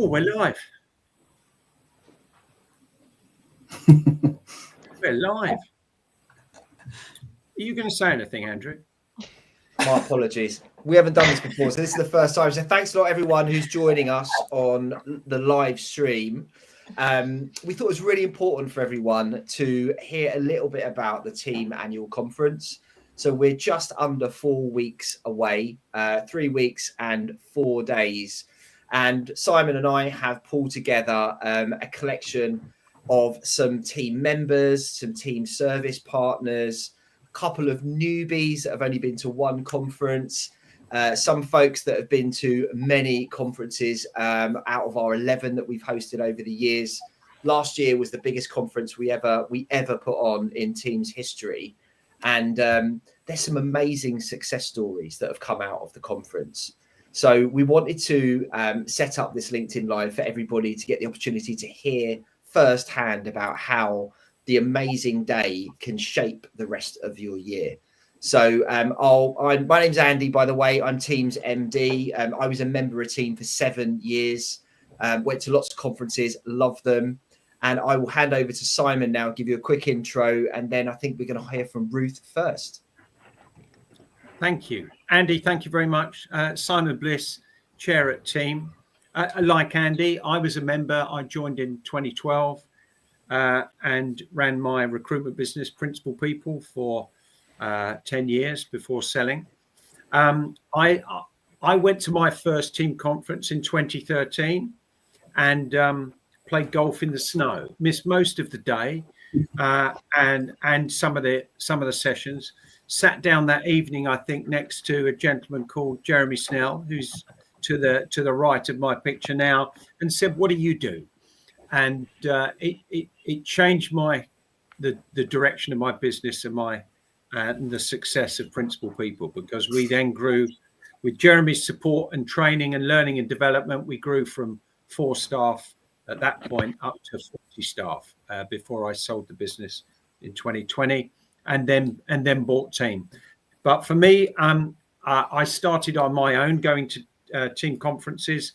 Oh, we're live. We're live. Are you going to say anything, Andrew? My apologies. We haven't done this before, so this is the first time. So thanks a lot, everyone who's joining us on the live stream. We thought it was really important for everyone to hear a little bit about the team annual conference. So we're just under 4 weeks away, 3 weeks and 4 days. And Simon and I have pulled together a collection of some team members, some team service partners, couple of newbies that have only been to one conference, some folks that have been to many conferences out of our 11 that we've hosted over the years. Last year was the biggest conference we ever put on in Teams history, and there's some amazing success stories that have come out of the conference. So we wanted to set up this LinkedIn Live for everybody to get the opportunity to hear firsthand about how the amazing day can shape the rest of your year. So my name's Andy, by the way. I'm Teams MD. I was a member of Team for 7 years, went to lots of conferences, loved them. And I will hand over to Simon now, give you a quick intro, and then I think we're going to hear from Ruth first. Thank you, Andy. Thank you very much. Simon Bliss, chair at Team. Like Andy, I was a member. I joined in 2012. And ran my recruitment business, Principal People, for 10 years before selling. I went to my first team conference in 2013 and played golf in the snow. Missed most of the day and some of the sessions. Sat down that evening, I think, next to a gentleman called Jeremy Snell, who's to the right of my picture now, and said, "What do you do?" And it changed the direction of my business and the success of Principal People, because we then grew with Jeremy's support and training and learning and development. We grew from 4 staff at that point up to 40 staff before I sold the business in 2020 and then bought Team. But for me, I started on my own, going to team conferences.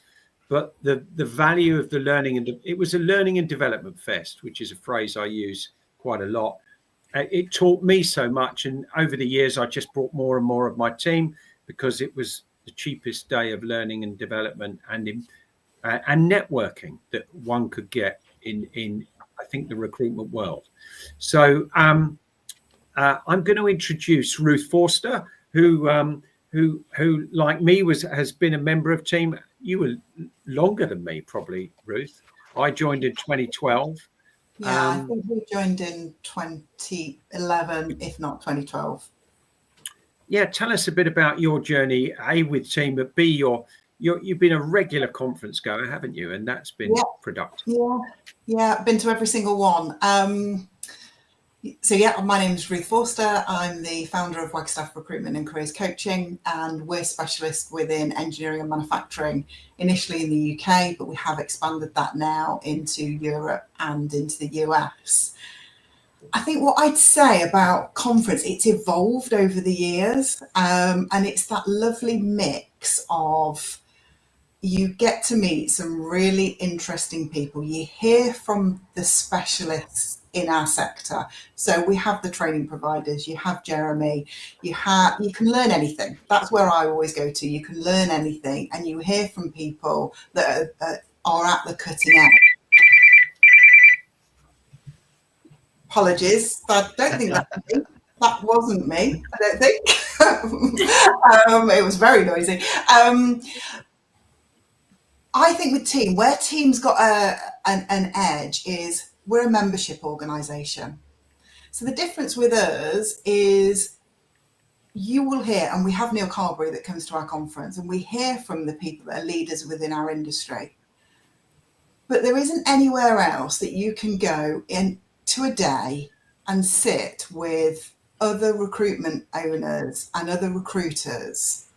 But the value of the it was a learning and development fest, which is a phrase I use quite a lot. It taught me so much. And over the years, I just brought more and more of my team because it was the cheapest day of learning and development and networking that one could get in I think, the recruitment world. So I'm going to introduce Ruth Forster, who like me has been a member of Team. You were longer than me, probably, Ruth. I joined in 2012. Yeah, I think we joined in 2011, if not 2012. Yeah, tell us a bit about your journey, A, with Team, but B, you've been a regular conference goer, haven't you? And that's been productive. Yeah, been to every single one. So my name is Ruth Forster. I'm the founder of Wagstaff Recruitment and Careers Coaching, and we're specialists within engineering and manufacturing, initially in the UK, but we have expanded that now into Europe and into the US. I think what I'd say about conference, it's evolved over the years, and it's that lovely mix of you get to meet some really interesting people. You hear from the specialists in our sector. So we have the training providers, you have Jeremy, you can learn anything. That's where I always go to. You can learn anything, and you hear from people that are at the cutting edge. Apologies, I don't think that wasn't me. I don't think. It was very noisy. I think with Team, where Team's got an edge is we're a membership organisation. So the difference with us is you will hear, and we have Neil Carberry that comes to our conference, and we hear from the people that are leaders within our industry. But there isn't anywhere else that you can go into a day and sit with other recruitment owners and other recruiters,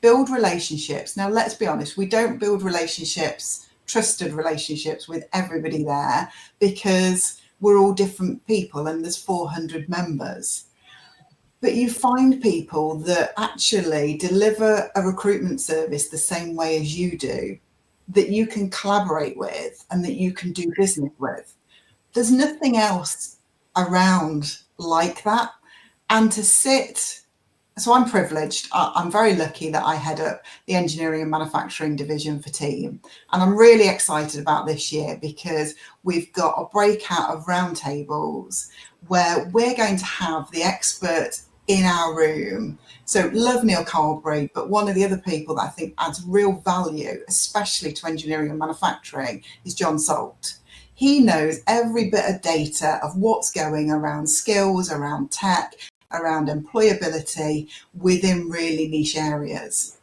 build relationships. Now, let's be honest, we don't build trusted relationships with everybody there, because we're all different people and there's 400 members. But you find people that actually deliver a recruitment service the same way as you do, that you can collaborate with and that you can do business with. There's nothing else around like that. And to sit, so I'm privileged. I'm very lucky that I head up the engineering and manufacturing division for Team. And I'm really excited about this year because we've got a breakout of roundtables where we're going to have the expert in our room. So love Neil Carberry, but one of the other people that I think adds real value, especially to engineering and manufacturing, is John Salt. He knows every bit of data of what's going around skills, around tech, around employability within really niche areas.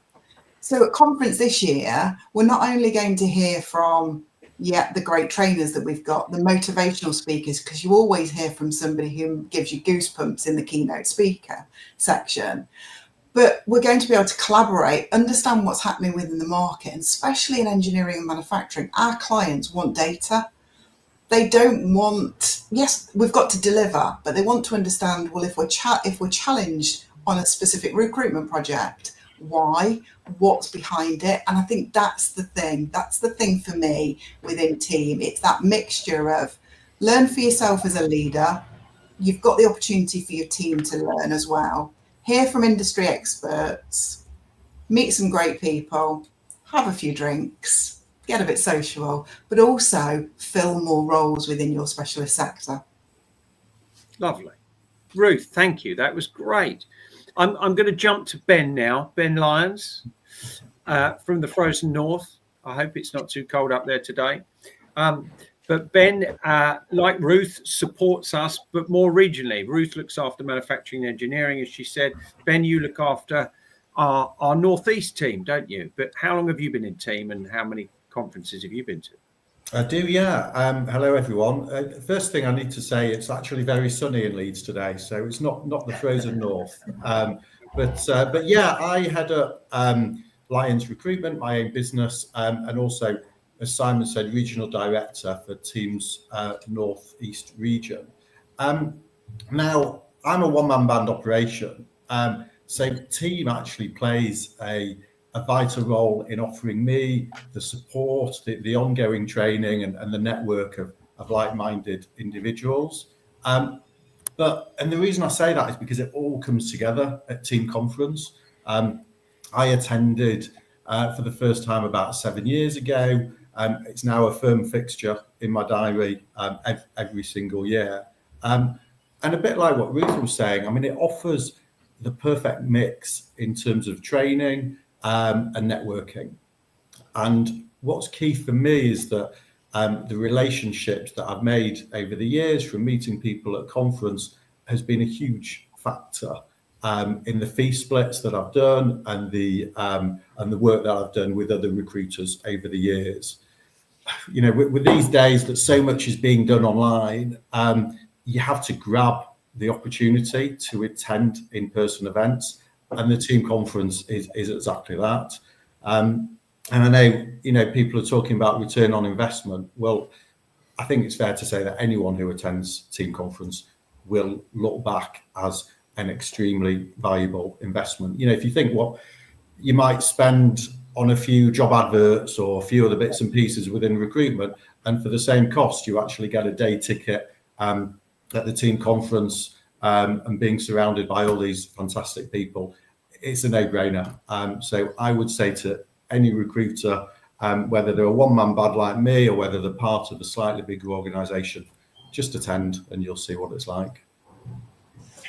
So at conference this year, we're not only going to hear from the great trainers that we've got, the motivational speakers, because you always hear from somebody who gives you goosebumps in the keynote speaker section. But we're going to be able to collaborate, understand what's happening within the market, and especially in engineering and manufacturing, our clients want data. They don't want, yes, we've got to deliver, but they want to understand, well, if we're challenged on a specific recruitment project, why, what's behind it? And I think that's the thing for me within Team. It's that mixture of learn for yourself as a leader. You've got the opportunity for your team to learn as well. Hear from industry experts, meet some great people, have a few drinks, get a bit social, but also fill more roles within your specialist sector. Lovely. Ruth, thank you. That was great. I'm going to jump to Ben now. Ben Lyons from the frozen north. I hope it's not too cold up there today. But Ben, like Ruth, supports us, but more regionally. Ruth looks after manufacturing and engineering, as she said. Ben, you look after our Northeast team, don't you? But how long have you been in Team and how many conferences have you been to? I do, yeah. Hello, everyone. First thing I need to say, it's actually very sunny in Leeds today, so it's not the frozen north. But yeah, I head up Lions Recruitment, my own business, and also, as Simon said, regional director for Team's Northeast region. Now, I'm a one-man band operation, so Team actually plays a vital role in offering me the support, the ongoing training and the network of like-minded individuals. And the reason I say that is because it all comes together at Team Conference. I attended for the first time about 7 years ago. It's now a firm fixture in my diary every single year. And a bit like what Ruth was saying, I mean, it offers the perfect mix in terms of training, and networking. And what's key for me is that the relationships that I've made over the years from meeting people at conference has been a huge factor in the fee splits that I've done and the work that I've done with other recruiters over the years. You know, with these days that so much is being done online, you have to grab the opportunity to attend in-person events. And the Team Conference is exactly that. And I know, you know, people are talking about return on investment. Well, I think it's fair to say that anyone who attends Team Conference will look back as an extremely valuable investment. You know, if you think what you might spend on a few job adverts or a few other bits and pieces within recruitment, and for the same cost, you actually get a day ticket at the Team Conference and being surrounded by all these fantastic people, it's a no-brainer. So I would say to any recruiter, whether they're a one-man band like me or whether they're part of a slightly bigger organisation, just attend and you'll see what it's like.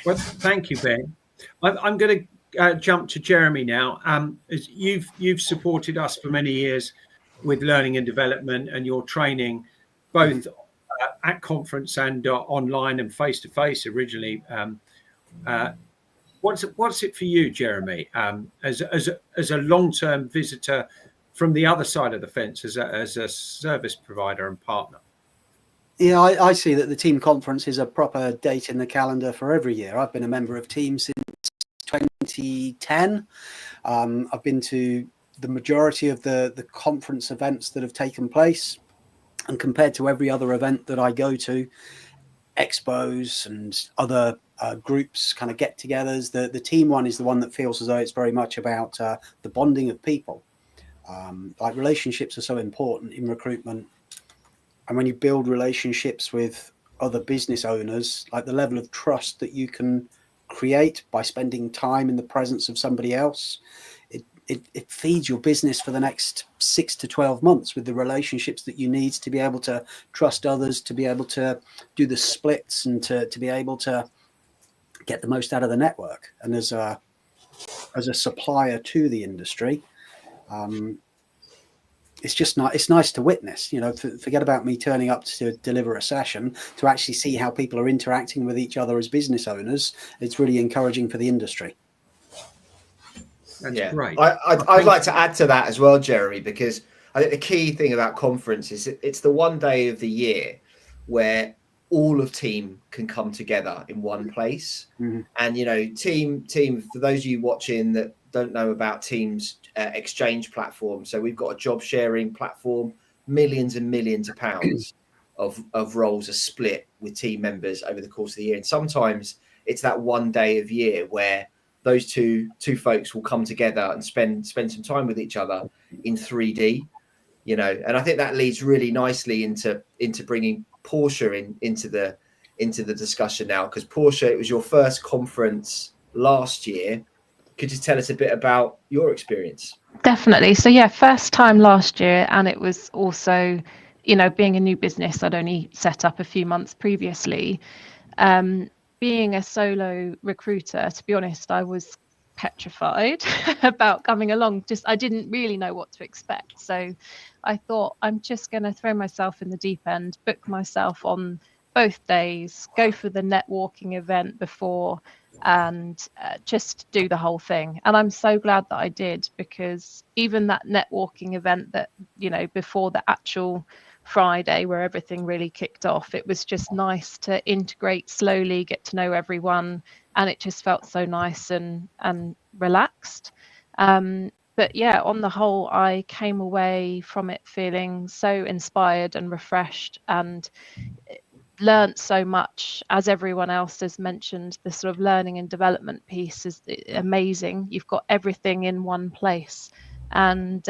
Well, thank you, Ben. I'm going to jump to Jeremy now. As you've supported us for many years with learning and development and your training, both at conference and online and face-to-face originally. What's it for you, Jeremy, as a long-term visitor from the other side of the fence, as a service provider and partner? Yeah, I see that the Team Conference is a proper date in the calendar for every year. I've been a member of Team since 2010. I've been to the majority of the conference events that have taken place. And compared to every other event that I go to, expos and other groups, kind of get-togethers, the Team one is the one that feels as though it's very much about the bonding of people. Like relationships are so important in recruitment. And when you build relationships with other business owners, like the level of trust that you can create by spending time in the presence of somebody else, it feeds your business for the next 6 to 12 months with the relationships that you need to be able to trust others, to be able to do the splits, and to be able to get the most out of the network. And as a supplier to the industry, it's just not, it's nice to witness, you know, forget about me turning up to deliver a session, to actually see how people are interacting with each other as business owners. It's really encouraging for the industry. That's great. I'd like to add to that as well, Jeremy, because I think the key thing about conference is it's the one day of the year where all of team can come together in one place. Mm-hmm. And, you know, team, for those of you watching that don't know about Team's exchange platform. So we've got a job sharing platform, millions and millions of pounds of roles are split with team members over the course of the year. And sometimes it's that one day of year where those two folks will come together and spend some time with each other in 3D, you know. And I think that leads really nicely into bringing Portia into the discussion now, because Portia, it was your first conference last year. Could you tell us a bit about your experience? Definitely. So yeah, first time last year, and it was also, you know, being a new business, I'd only set up a few months previously. Being a solo recruiter, to be honest, I was petrified about coming along. I didn't really know what to expect. So I thought, I'm just going to throw myself in the deep end, book myself on both days, go for the networking event before, and just do the whole thing. And I'm so glad that I did, because even that networking event that, you know, before the actual Friday where everything really kicked off, it was just nice to integrate slowly, get to know everyone, and it just felt so nice and relaxed. But yeah, on the whole, I came away from it feeling so inspired and refreshed, and learned so much. As everyone else has mentioned, the sort of learning and development piece is amazing. You've got everything in one place, and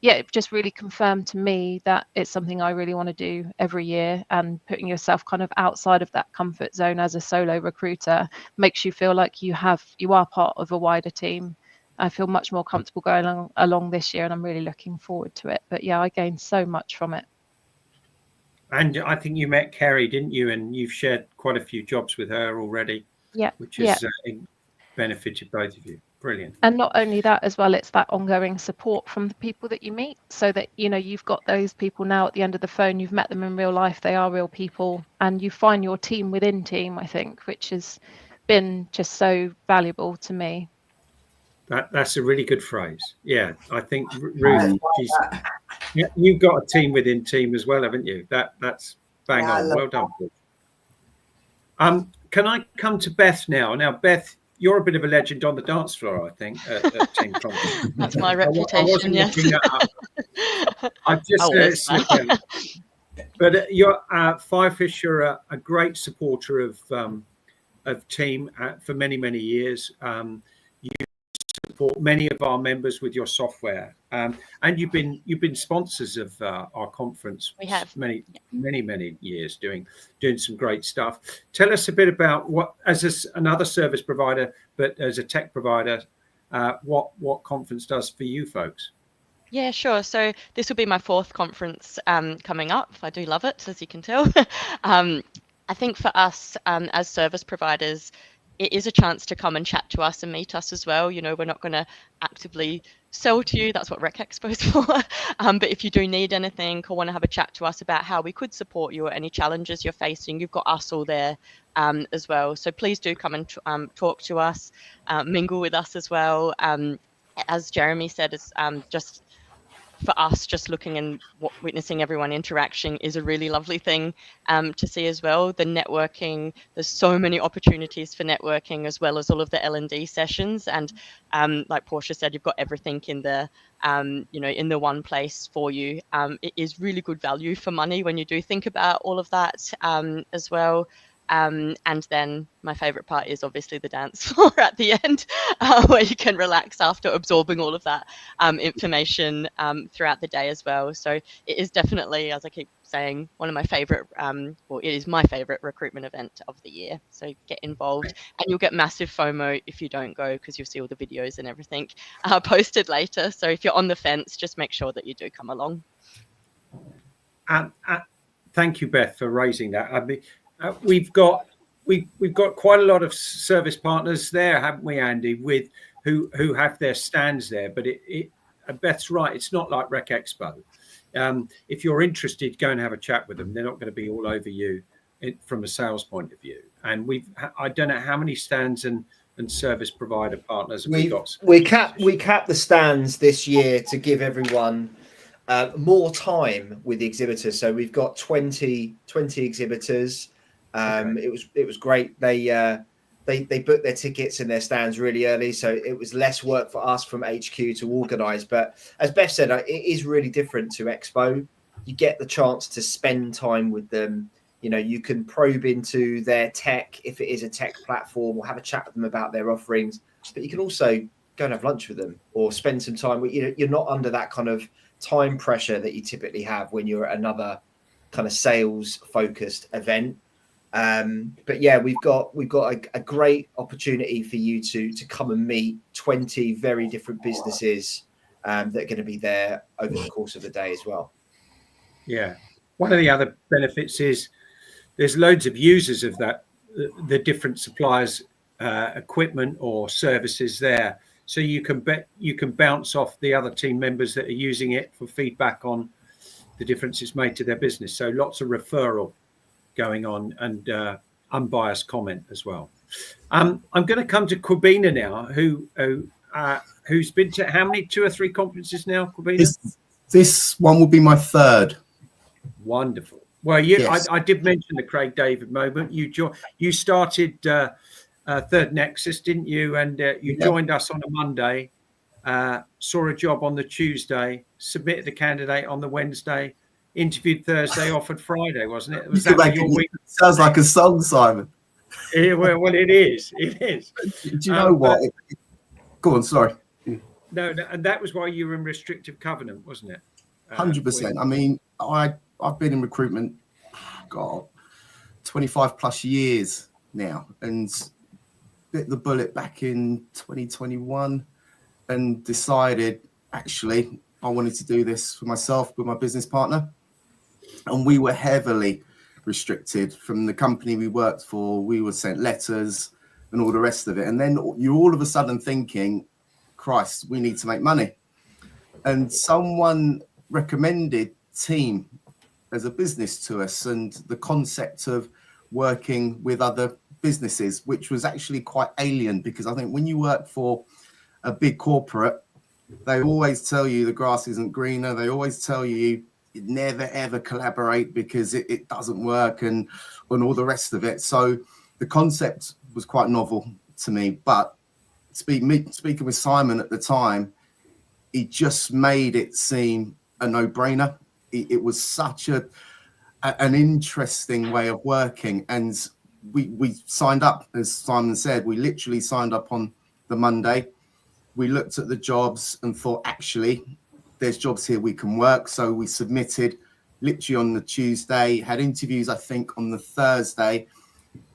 yeah, it just really confirmed to me that it's something I really want to do every year. And putting yourself kind of outside of that comfort zone as a solo recruiter makes you feel like you are part of a wider team. I feel much more comfortable going along this year, and I'm really looking forward to it. But yeah, I gained so much from it. And I think you met Kerry, didn't you? And you've shared quite a few jobs with her already. Yeah, which has benefited both of you. Brilliant. And not only that as well, it's that ongoing support from the people that you meet, so that, you know, you've got those people now at the end of the phone, you've met them in real life, they are real people, and you find your team within team, I think, which has been just so valuable to me. That's a really good phrase. Yeah, I think Ruth, you've got a team within team as well, haven't you? That's bang on. Well done. Can I come to Beth now? Now, Beth, you're a bit of a legend on the dance floor, I think, at Team Conference. That's my reputation, yes. I've just but you're Firefish. You're a great supporter of Team for many years. You support many of our members with your software, and you've been sponsors of our conference. We have many years doing some great stuff. Tell us a bit about what, as another service provider, but as a tech provider, what conference does for you folks. Yeah, sure. So this will be my fourth conference coming up. I do love it, as you can tell. I think for us as service providers, it is a chance to come and chat to us and meet us as well. You know, we're not going to actively sell to you. That's what Rec Expo is for. But if you do need anything or want to have a chat to us about how we could support you or any challenges you're facing, you've got us all there as well. So please do come and talk to us, mingle with us as well. As Jeremy said, it's just for us, just looking and witnessing everyone interaction is a really lovely thing to see as well. The networking, there's so many opportunities for networking, as well as all of the L&D sessions. And like Portia said, you've got everything in the, in the one place for you. It is really good value for money when you do think about all of that as well. And then my favorite part is obviously the dance floor at the end, where you can relax after absorbing all of that information throughout the day as well. So it is definitely, as I keep saying, one of my favorite, well, it is my favorite recruitment event of the year. So get involved, and you'll get massive FOMO if you don't go, because you'll see all the videos and everything posted later. So if you're on the fence, just make sure that you do come along. Thank you, Beth, for raising that. I mean, we've got quite a lot of service partners there, haven't we, Andy? With who have their stands there. But Beth's right. It's not like Rec Expo. If you're interested, go and have a chat with them. They're not going to be all over you from a sales point of view. And I don't know how many stands and service provider partners we've got. We cap the stands this year to give everyone more time with the exhibitors. So we've got 20 exhibitors. It was great. They booked their tickets and their stands really early, so it was less work for us from HQ to organise. But as Beth said, it is really different to Expo. You get the chance to spend time with them. You know, you can probe into their tech if it is a tech platform, or have a chat with them about their offerings. But you can also go and have lunch with them, or spend some time with, you're not under that kind of time pressure that you typically have when you're at another kind of sales focused event. But yeah, we've got a great opportunity for you to come and meet 20 very different businesses that are going to be there over the course of the day as well. Yeah, one of the other benefits is there's loads of users of the different suppliers' equipment or services there, so you can bounce off the other team members that are using it for feedback on the difference it's made to their business. So lots of referral going on, and unbiased comment as well. I'm going to come to Quabina now, who's been to how many, 2 or 3 conferences now, Quabina? This one will be my third. Wonderful. Well, yes. I did mention the Craig David moment. You started Third Nexus, didn't you? And you joined us on a Monday, saw a job on the Tuesday, submitted a candidate on the Wednesday, interviewed Thursday, offered Friday, wasn't it? Was that your week? Sounds like a song, Simon. Yeah, well, it is. It is. Do you know what? Go on, sorry. No, and that was why you were in restrictive covenant, wasn't it? 100%. I mean, I've been in recruitment, 25 plus years now, and bit the bullet back in 2021 and decided actually I wanted to do this for myself with my business partner. And we were heavily restricted from the company we worked for. We were sent letters and all the rest of it. And then you're all of a sudden thinking, Christ, we need to make money. And someone recommended Team as a business to us, and the concept of working with other businesses, which was actually quite alien, because I think when you work for a big corporate, they always tell you the grass isn't greener. They always tell you never, ever collaborate because it doesn't work, and all the rest of it. So the concept was quite novel to me. But speaking with Simon at the time, he just made it seem a no-brainer. It was such an interesting way of working. And we signed up, as Simon said, we literally signed up on the Monday. We looked at the jobs and thought, actually, there's jobs here we can work. So we submitted literally on the Tuesday, had interviews, I think, on the Thursday,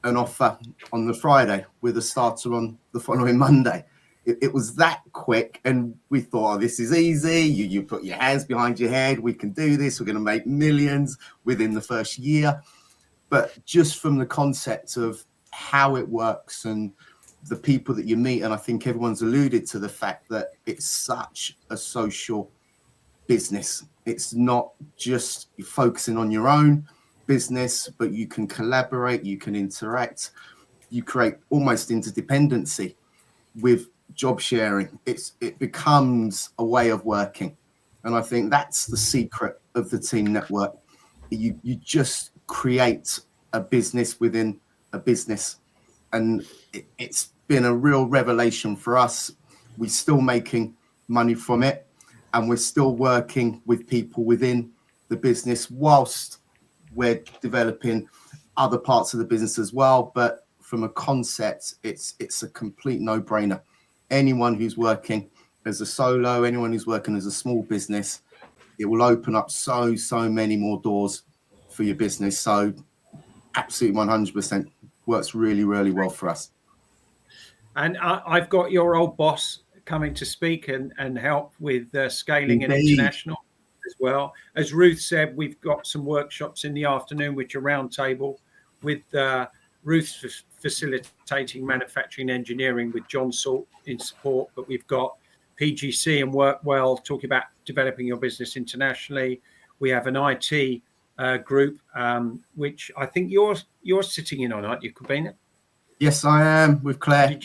an offer on the Friday with a starter on the following Monday. It was that quick, and we thought, oh, this is easy. You put your hands behind your head. We can do this. We're going to make millions within the first year. But just from the concept of how it works and the people that you meet, and I think everyone's alluded to the fact that it's such a social business. It's not just focusing on your own business, but you can collaborate, you can interact, you create almost interdependency with job sharing. It becomes a way of working, and I think that's the secret of the Team Network. You just create a business within a business, and it's been a real revelation for us. We're still making money from it, and we're still working with people within the business whilst we're developing other parts of the business as well. But from a concept, it's a complete no-brainer. Anyone who's working as a solo, anyone who's working as a small business, it will open up so many more doors for your business. So absolutely 100% works really well for us. And I've got your old boss coming to speak and help with scaling and international as well. As Ruth said, we've got some workshops in the afternoon, which are roundtable with Ruth facilitating manufacturing engineering with John Salt in support. But we've got PGC and Workwell talking about developing your business internationally. We have an IT group, which I think you're sitting in on, aren't you, Kabina? Yes, I am, with Claire.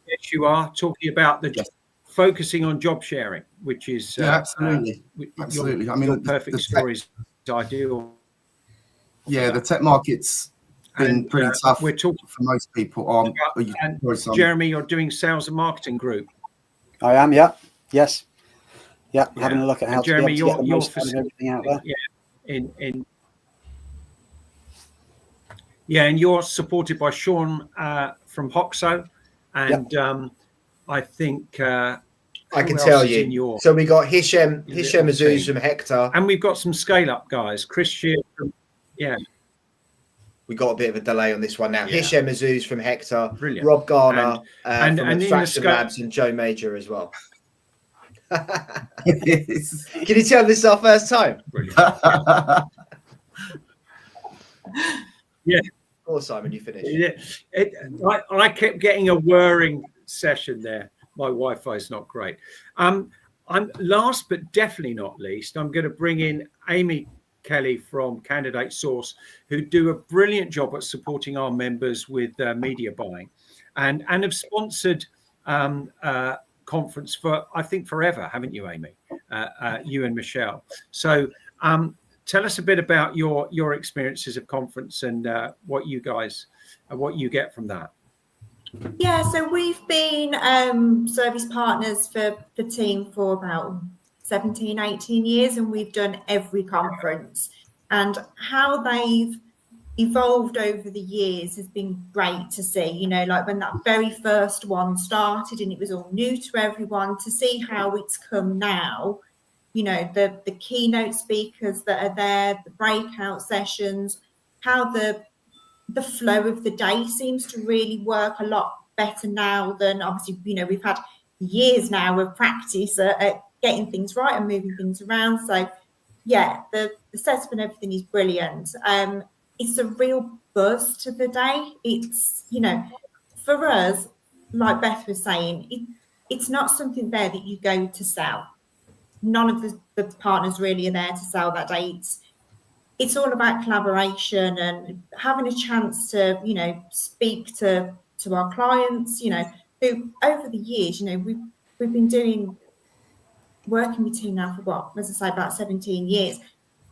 Yes, you are, talking about the focusing on job sharing, which is absolutely. I mean, your perfect story is ideal. Yeah, the tech market's been pretty tough we're talking for most people. Jeremy, you're doing sales and marketing group. I am, yes. Having a look at how Jeremy, to get the most out of everything out there. And you're supported by Sean from Hoxo, and I think I can tell you. So we got Hisham Azouz from Hector, and we've got some scale up guys. Chris Shear from we got a bit of a delay on this one now. Yeah. Hisham Azouz from Hector, brilliant. Rob Garner from Abstraction in Labs, and Joe Major as well. Can you tell this is our first time? Brilliant. Yeah. Or Simon, you finished. Yeah. I kept getting a whirring session there. My Wi-Fi is not great. I'm last but definitely not least, I'm going to bring in Amy Kelly from Candidate Source, who do a brilliant job at supporting our members with media buying, and have sponsored conference for, I think, forever, haven't you, Amy? You and Michelle. So tell us a bit about your experiences of conference and what you get from that. Yeah, so we've been service partners for the team for about 17, 18 years, and we've done every conference. And how they've evolved over the years has been great to see. You know, like when that very first one started and it was all new to everyone, to see how it's come now. You know, the keynote speakers that are there, the breakout sessions, how the flow of the day seems to really work a lot better now than, obviously, you know, we've had years now of practice at getting things right and moving things around. So yeah, the setup and everything is brilliant. It's a real buzz to the day. It's, you know, for us, like Beth was saying, it's not something there that you go to sell. None of the partners really are there to sell that day. It's all about collaboration and having a chance to, you know, speak to our clients, you know, who over the years, you know, we've been working with team now for what, as I say, about 17 years.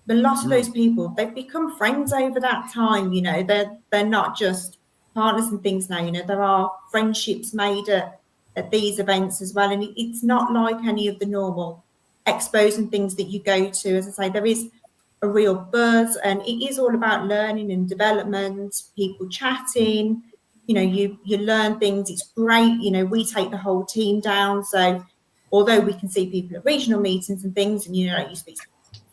The lots of those people, they've become friends over that time. You know, they're not just partners and things now. You know, there are friendships made at these events as well, and it's not like any of the normal expos and things that you go to. As I say, there is a real buzz, and it is all about learning and development, people chatting. You know, you learn things. It's great. You know, we take the whole team down, so although we can see people at regional meetings and things, and, you know, you speak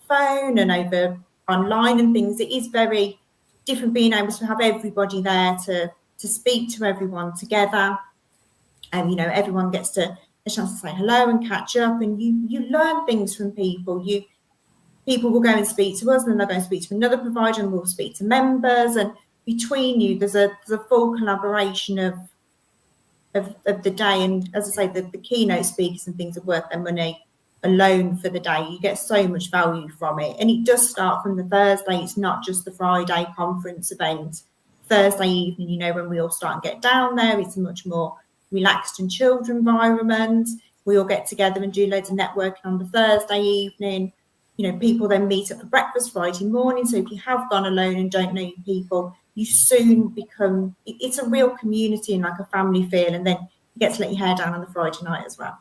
phone and over online and things, it is very different being able to have everybody there to speak to everyone together, and, you know, everyone gets a chance to say hello and catch up, and you learn things from people. People will go and speak to us, and then they'll go and speak to another provider, and we'll speak to members, and between you there's a full collaboration of the day. And as I say, the keynote speakers and things are worth their money alone for the day. You get so much value from it, and it does start from the Thursday. It's not just the Friday conference event. Thursday evening, you know, when we all start and get down there, it's a much more relaxed and chilled environment. We all get together and do loads of networking on the Thursday evening. You know, people then meet up for breakfast Friday morning. So if you have gone alone and don't know people, you soon become, it's a real community and like a family feel, and then you get to let your hair down on the Friday night as well.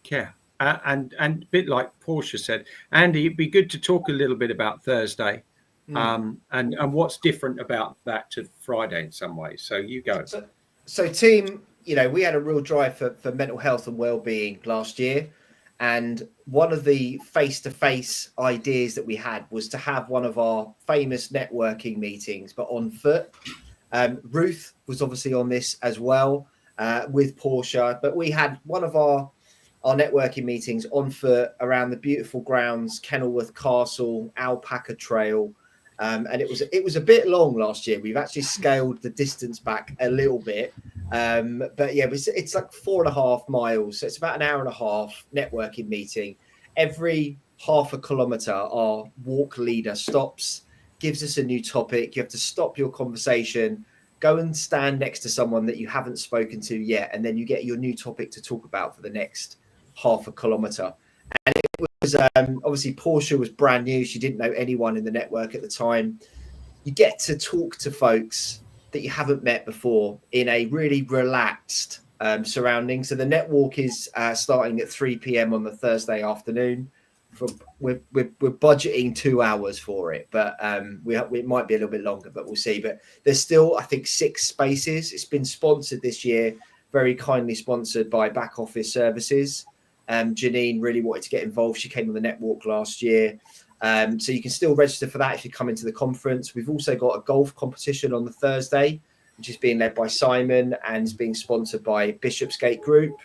Yeah, and a bit like Portia said, Andy, it'd be good to talk a little bit about Thursday and what's different about that to Friday in some ways. So you go. So team, we had a real drive for mental health and well-being last year. And one of the face-to-face ideas that we had was to have one of our famous networking meetings, but on foot. Ruth was obviously on this as well, with Portia, but we had one of our networking meetings on foot around the beautiful grounds, Kenilworth Castle, Alpaca Trail. And it was a bit long last year. We've actually scaled the distance back a little bit. But yeah, it's like 4.5 miles. So it's about an hour and a half networking meeting. Every half a kilometre, our walk leader stops, gives us a new topic. You have to stop your conversation, go and stand next to someone that you haven't spoken to yet. And then you get your new topic to talk about for the next half a kilometre. And it was obviously Portia was brand new. She didn't know anyone in the network at the time. You get to talk to folks that you haven't met before in a really relaxed surrounding. So the net walk is starting at 3 p.m. on the Thursday afternoon. We're budgeting 2 hours for it, but it might be a little bit longer, but we'll see. But there's still, I think, 6 spaces. It's been sponsored this year, very kindly sponsored by Back Office Services. Janine really wanted to get involved. She came on the net walk last year. So you can still register for that if you come into the conference. We've also got a golf competition on the Thursday, which is being led by Simon and is being sponsored by Bishopsgate Group.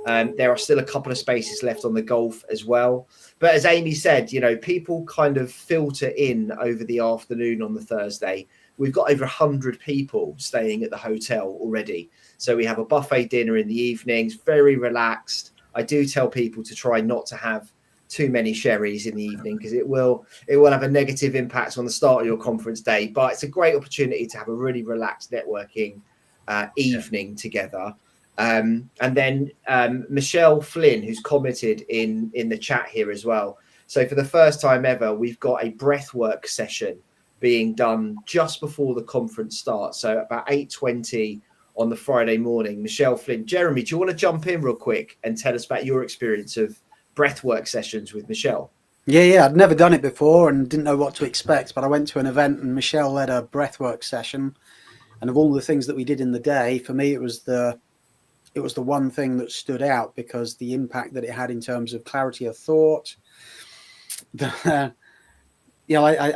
There are still a couple of spaces left on the golf as well. But as Amy said, people kind of filter in over the afternoon on the Thursday. We've got over 100 people staying at the hotel already. So we have a buffet dinner in the evenings, very relaxed. I do tell people to try not to have too many sherries in the evening because it will have a negative impact on the start of your conference day. But it's a great opportunity to have a really relaxed networking evening together. And then Michelle Flynn, who's commented in the chat here as well. So for the first time ever, we've got a breathwork session being done just before the conference starts. So about 8:20 on the Friday morning. Michelle Flynn. Jeremy, do you want to jump in real quick and tell us about your experience of breathwork sessions with Michelle? Yeah, I'd never done it before and didn't know what to expect, but I went to an event and Michelle led a breathwork session, and of all the things that we did in the day, for me it was the one thing that stood out because the impact that it had in terms of clarity of thought. I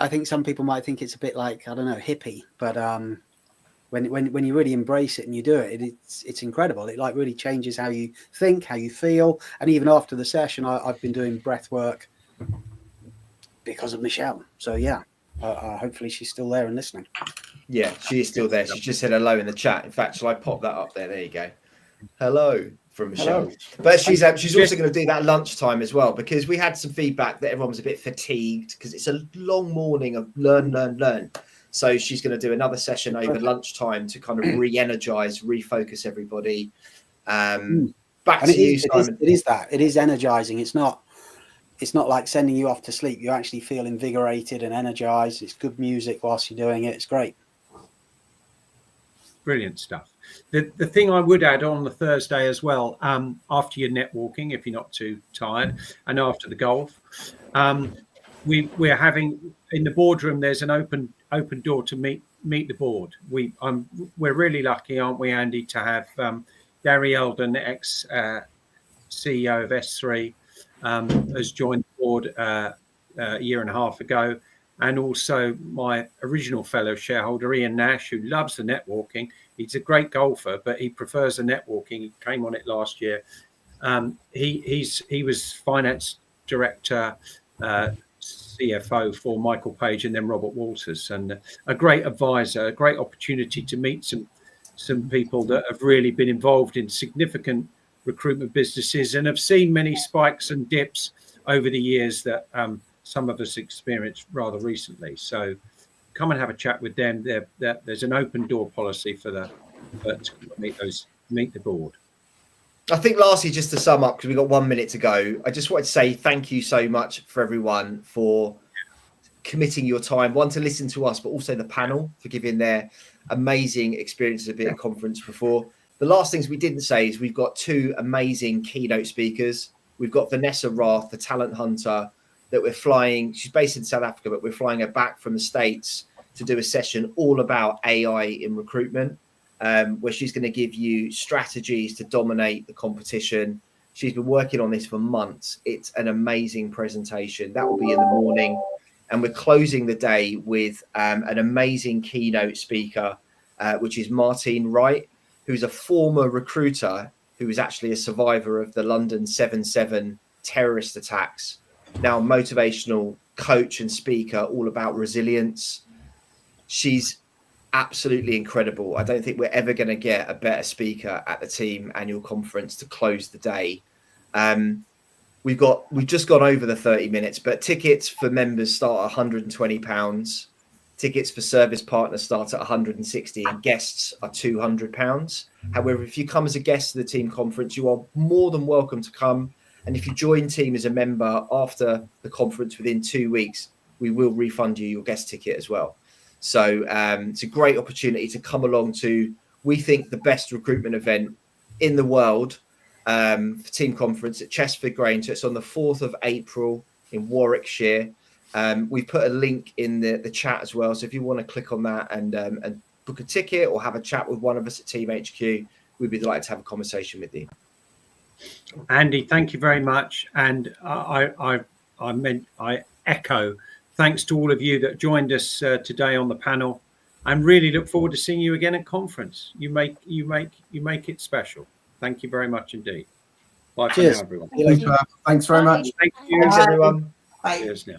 think some people might think it's a bit like, I don't know, hippie, but when you really embrace it and you do it, it's incredible. It like really changes how you think, how you feel. And even after the session, I've been doing breath work because of Michelle. So yeah, hopefully she's still there and listening. Yeah, she is still there. She just said hello in the chat. In fact, shall I pop that up there? There you go. Hello from Michelle. Hello. But she's also going to do that lunchtime as well, because we had some feedback that everyone was a bit fatigued because it's a long morning of learn. So she's going to do another session over lunchtime to kind of re-energize, refocus everybody. Back to you, Simon. It is energizing. It's not like sending you off to sleep. You actually feel invigorated and energized. It's good music whilst you're doing it. It's great. Brilliant stuff. The thing I would add on the Thursday as well, after your networking, if you're not too tired, and after the golf, we're having in the boardroom. There's an open door to meet the board. We're really lucky, aren't we, Andy, to have Gary Eldon, ex CEO of S3, has joined the board a year and a half ago, and also my original fellow shareholder Ian Nash, who loves the networking. He's a great golfer, but he prefers the networking. He came on it last year. He was finance director, CFO for Michael Page and then Robert Walters, and a great advisor, a great opportunity to meet some people that have really been involved in significant recruitment businesses and have seen many spikes and dips over the years that some of us experienced rather recently. So come and have a chat with them. There's an open door policy to meet the board. I think lastly, just to sum up, because we've got 1 minute to go, I just wanted to say thank you so much for everyone for committing your time, one, to listen to us, but also the panel for giving their amazing experiences of being at a conference before. The last things we didn't say is we've got 2 amazing keynote speakers. We've got Vanessa Rath, the talent hunter, that we're flying. She's based in South Africa, but we're flying her back from the States to do a session all about AI in recruitment, where she's going to give you strategies to dominate the competition. She's been working on this for months. It's an amazing presentation. That will be in the morning. And we're closing the day with an amazing keynote speaker, which is Martine Wright, who's a former recruiter who was actually a survivor of the London 7/7 terrorist attacks. Now a motivational coach and speaker, all about resilience. She's absolutely incredible. I don't think we're ever going to get a better speaker at the team annual conference to close the day. We've just gone over the 30 minutes, but tickets for members start at £120. Tickets for service partners start at £160 and guests are £200. However, if you come as a guest to the team conference, you are more than welcome to come. And if you join team as a member after the conference within 2 weeks, we will refund you your guest ticket as well. So it's a great opportunity to come along to, we think, the best recruitment event in the world for team conference at Chesford, Grange. So it's on the 4th of April in Warwickshire. We've put a link in the chat as well. So if you want to click on that and book a ticket or have a chat with one of us at Team HQ, we'd be delighted to have a conversation with you. Andy, thank you very much. And I echo thanks to all of you that joined us today on the panel, and really look forward to seeing you again at conference. You make it special. Thank you very much indeed. Bye for now, everyone. Thanks very much. Thank you. Thanks, everyone. Bye. Cheers now.